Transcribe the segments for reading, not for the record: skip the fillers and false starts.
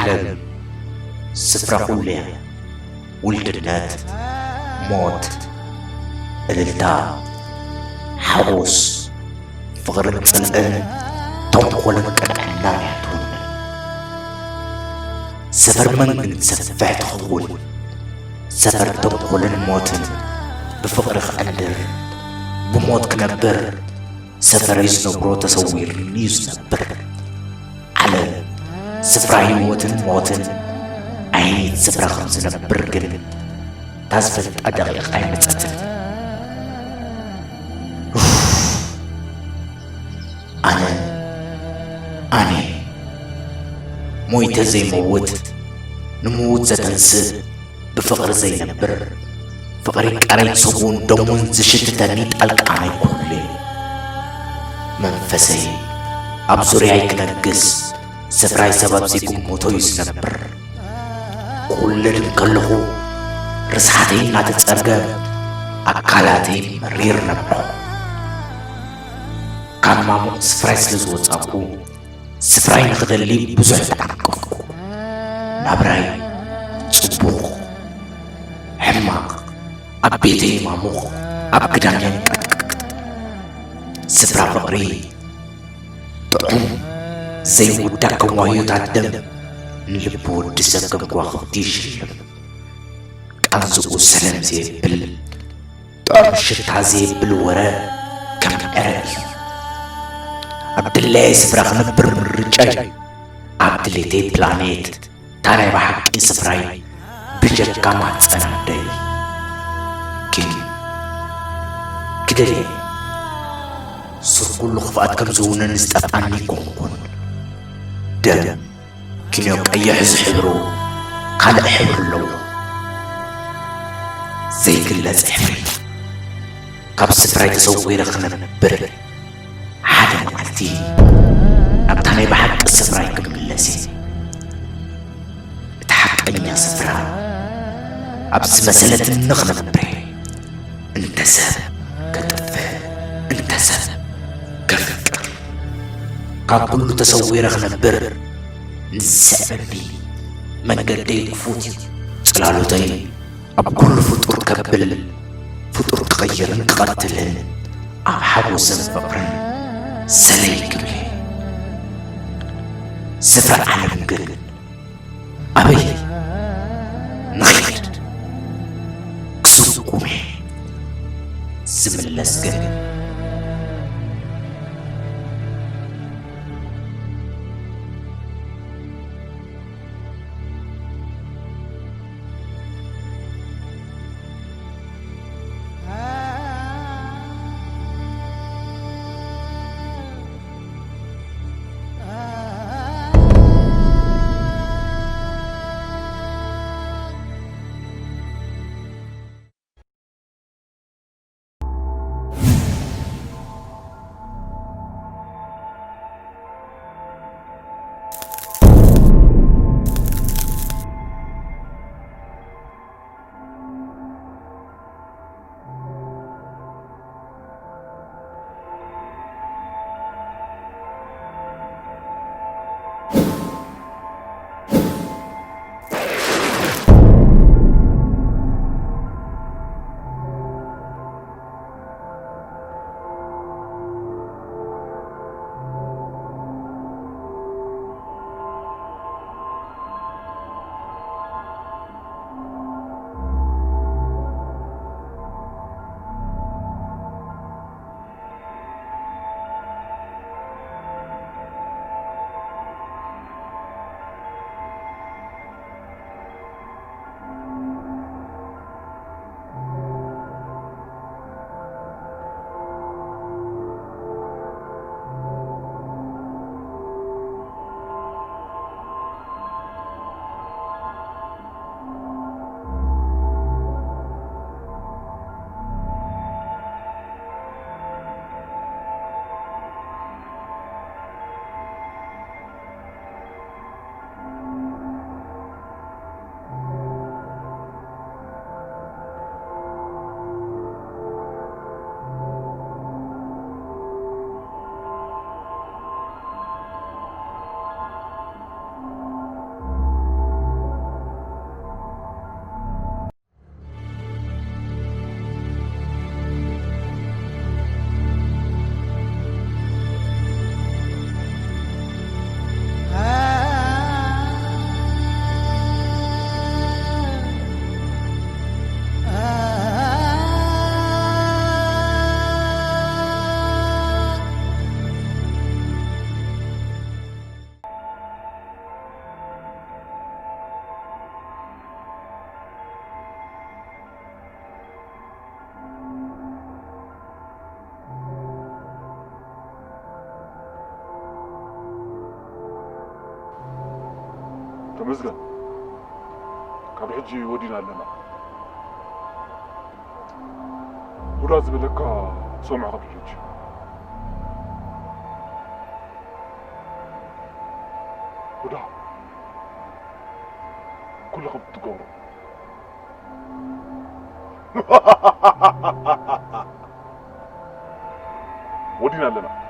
ዓለም ስፍራ ኩሉ እያ ውልድነት ሞት እልልታ ሓጎስ ፍቕርን ጽልእን ተንኰልን ቀጥዕናን እያ ትውን ሰፈር መንግን ሰፍሕ ትኸውን ሰፈር ተንኰልን ሞትን ብፍቕሪ ክዕንድር ብሞት ክነብር ሰፈረይ ዝነብሮ ተሰዊርኒ እዩ ዝነብር ዓለም ስፍራ ህይወትን ሞትን ዓይነት ስፍራ ከም ዝነብር ግን ታዝፈልጣ ደቂቕ ኣይመፀትን ኣነ ሞይተ ዘይመውት ንምውት ዘተንስእ ብፍቕሪ ዘይነብር ፍቕሪ ቀረይ ሰውን ደሙን ዝሽትተኒ ጣልቃናይ ኩሉ መንፈሰይ ኣብ ዙርያይ ክነግስ ስፍራይ ሰበብ ዘይግምቶ እዩ ዝነብር ኩልድን ከለኹ ርስሓተይ እናተጸርገ ኣካላተይ መሪር ነብሮ ካብ ማሙቕ ስፍራይ ስለ ዝወጻኩ ስፍራይ ንኽደሊ ብዙሕ ተዓቀፍኩ ናብራይ ጽቡቕ ሕማቕ ኣብ ቤተይ ማሙቕ ኣብ ግዳንየን ቀጥቅጥ ስፍራ ፍቕሪ ጥዑም ዘይውዳእ ከዋዮታት ደም ንልቢ ወዲ ሰብ ከም ከዋኽብቲ ይሽልም ቃንዝኡ ሰላም ዘይብል ጥዑም ሽታ ዘይብል ወረ ከም ዕረ እዩ ኣብ ድለየ ስፍራ ክነብር ምርጫይ ኣብ ድሌተይ ፕላኔት ታናይ ብሓቂ ስፍራይ ብጀጋ ማፀናደይ ግን ክደልየ ሱር ኩሉ ክፍኣት ከም ዝውነን ዝጠፍኣኒ ኮንኩን ደም ኪንዮ ቀይሕ ዝሕብሩ ካልእ ሕብሪ ኣለዎ ዘይግለጽ ሕብሪ ካብ ስፍራይ ተሰዊረ ክነብር ሓደ መዓልቲ ኣብታ ናይ ብሓቂ ስፍራይ ክምለስ እቲ ሓቀኛ ስፍራ ኣብ ዝመሰለትኒ ክነብር እንተ ሰብ ከጥፍእ እንተ ሰብ ከፍቅር ካብ ኩሉ ተሰዊረ ክነብር ንስዕበኒ መንገደይ ክፉት እዩ ጽላሎተይ ኣብ ኩሉ ፍጡር ከብል ፍጡር ክቐይርን ክቐትልን ኣብ ሓጎስን ፍቕርን ሰለይ ክብል ስፍራ ዓለም ግን ኣበይ ንኽድ ክስጉሜ ዝምለስ ግን تمزغن كاب حجي ودينا لنا وراز بلكا سمع قبل حجي ودا كلكم تقولوا ودينا لنا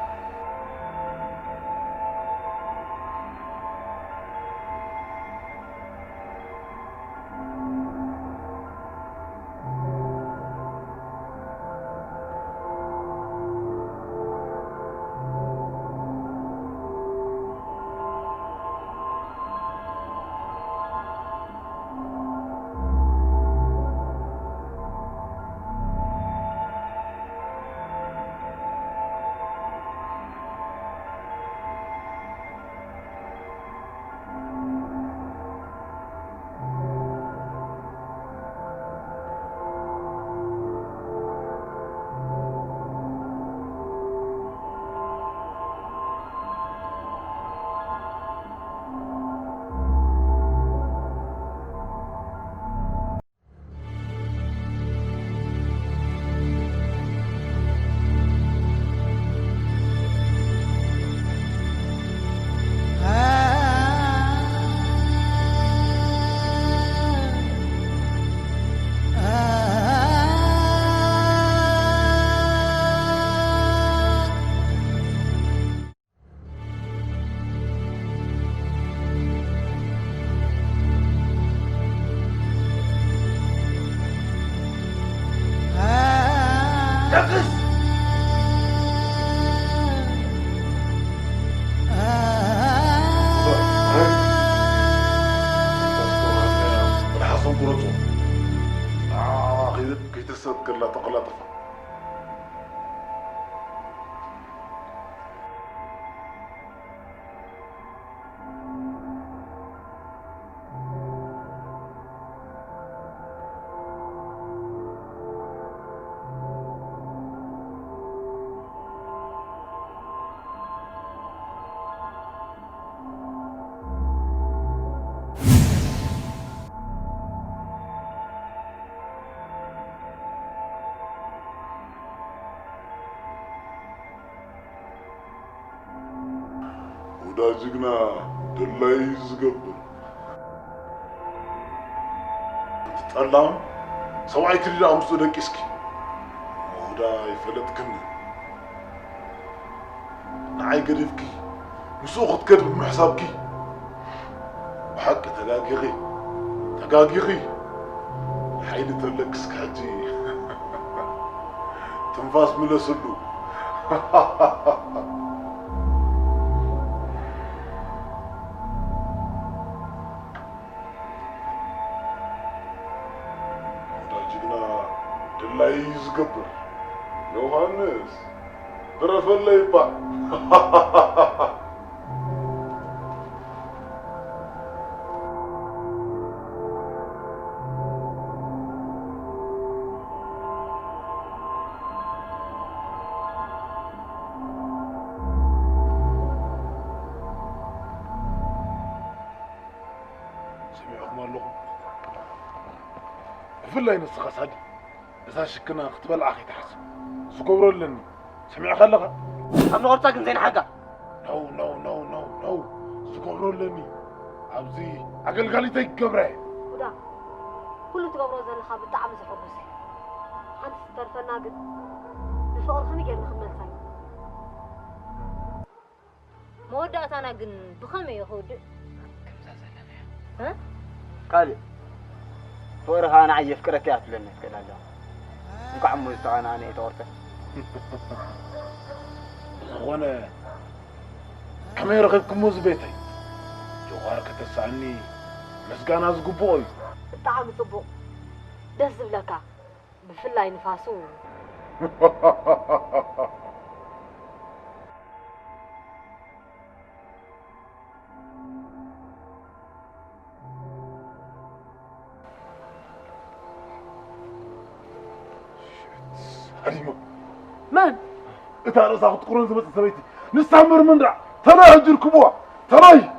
وداجنا دلاي زقبر تطلعون سواي تريد أمسو دكيسكي ودا يفلتكن نعي قريبكي مسوقت كرب محسابكي وحق تقاقيغي حيلي تلكسك حجي تنفاس من لسلو دلاي زقبر يوهانس درف اللي يبع سمعكم اللغم في اللي ينسخ صدي إذا شكنا اختبال أخي تحسن سكورو لني سمع خلقها أم نغرتك زين حاجة نو سكورو لني عبزي عقل قالي تيك قبره ودا كله تقبرو زي الخاب الطعم زحبوسي أنت سترفنا قد الفقر خمي جير نخمل ثاني مودة أنا قن بخمي يخود ها؟ قالي فورها أنا عايز فكرة كات لنا كذا لا نك عمو يستعان أنا يتورك وانا كم يرغبكم موز بيتي جوارك تسعني مسكان أزقبوي الطعم صبو دس بلكا بفلاي نفاسو حريمة من؟ إتا رأسها تقولون زبط سبيتي نستعمر من رع ترى هجر كبوع تراي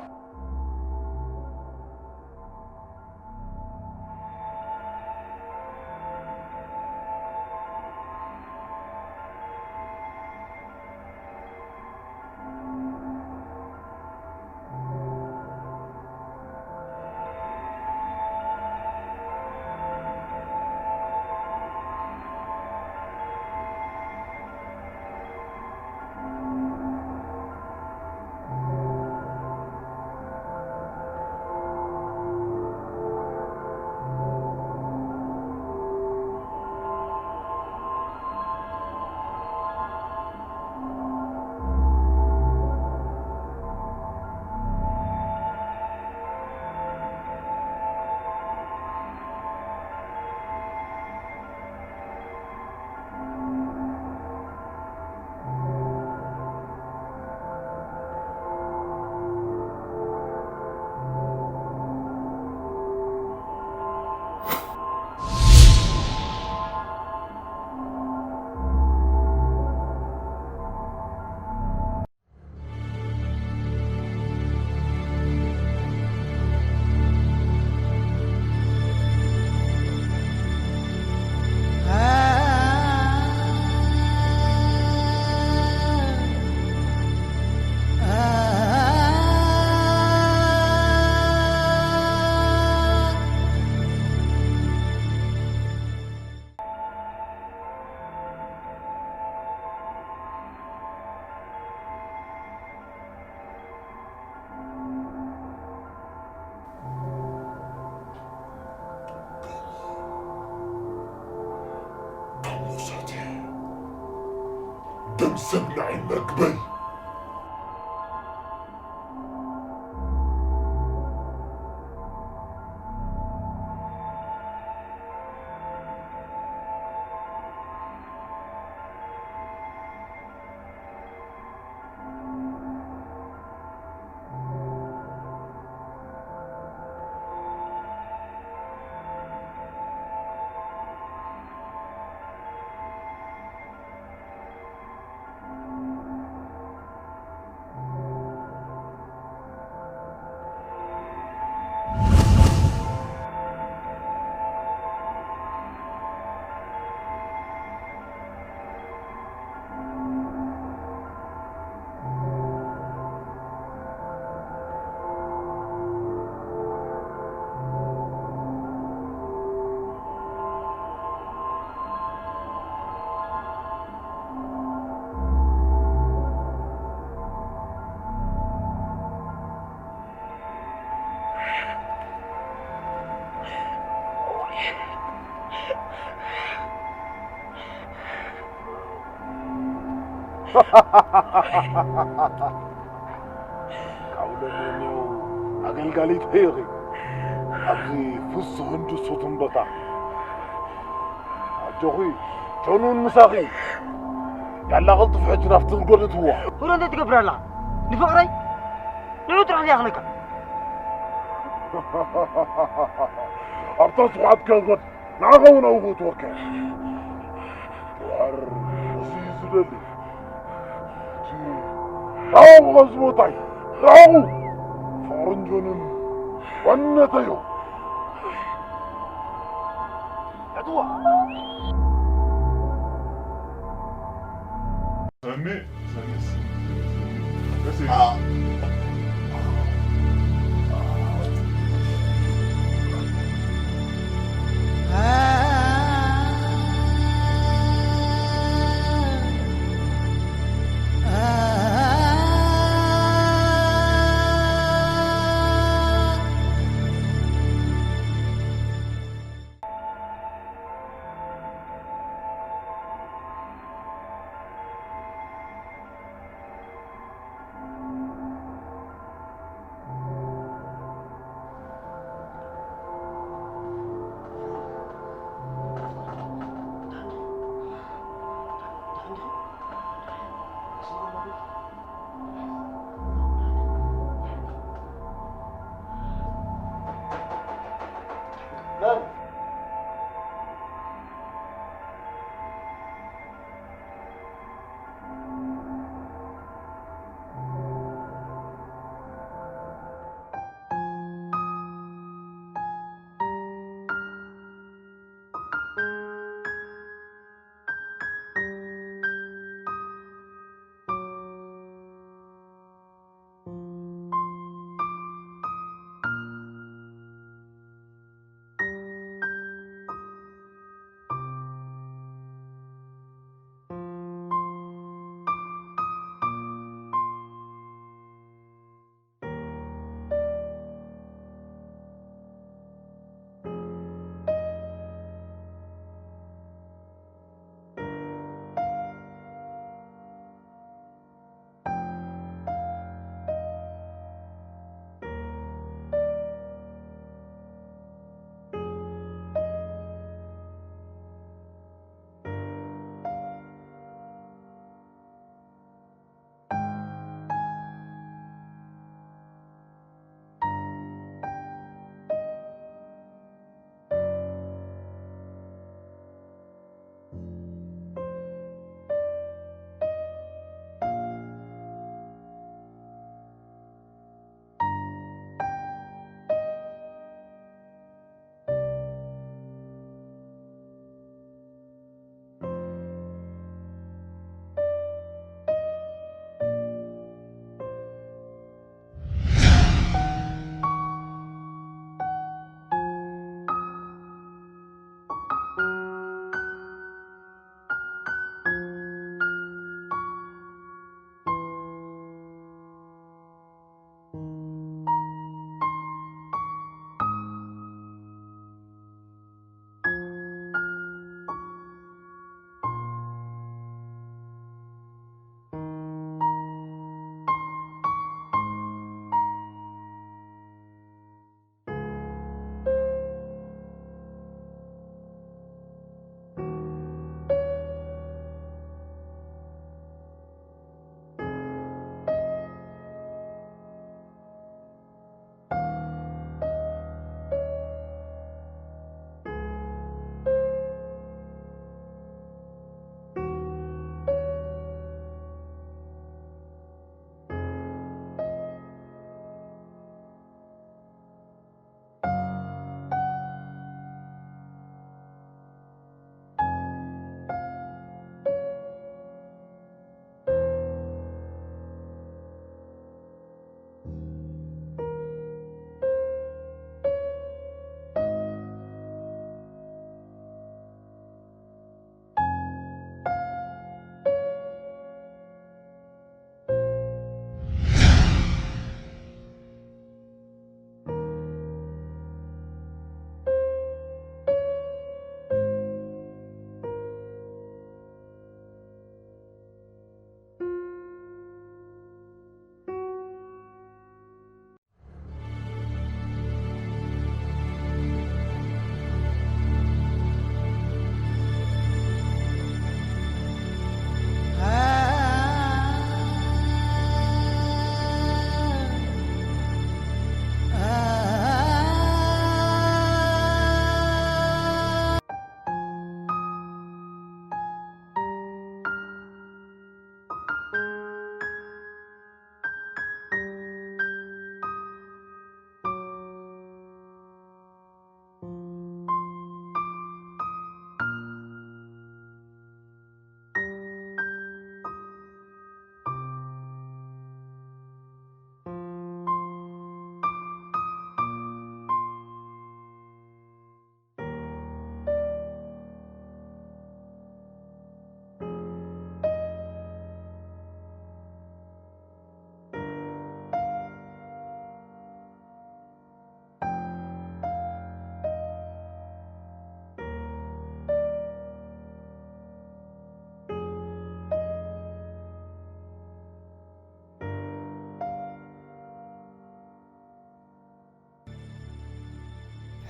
دم سبلعي مقبل قولنيو أقلقالي تهيغي أبغي فص هندو صوتن بطا أجوغي جنون مساقي يلا غلط في حجرة في تنقل هو هو أنت تقبر الله نفقري نعود روح لي أخليك أرتص وعد كذب نعغون أوغو توكا وعر عزيز للي راو غزبوطي راو فارنجون ونتيو عدوة سمي بس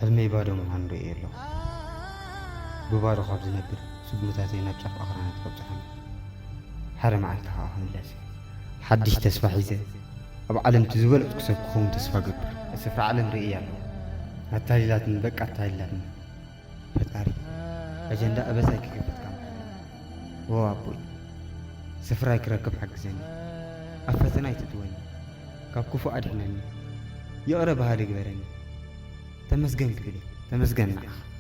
حلمي بادو من عنده إيرلو ببارو خبز نبر سبمتاتي نبشف أخرانات قبضحن حرم عالتها أخن اللاسي حدش تسفى حيزة أبو علم تزول أتكسب كون تسفى قبر السفر علم رئي له التاليلات نبك التاليلات فتاري أجندا أبسايك كيف تكامل وهو أبوي سفرايك ركب حق زيني أفتنا يتدوني كاب كفو أدحنني يقرب هذا قبرني تمسجن كبلي تمسجن معه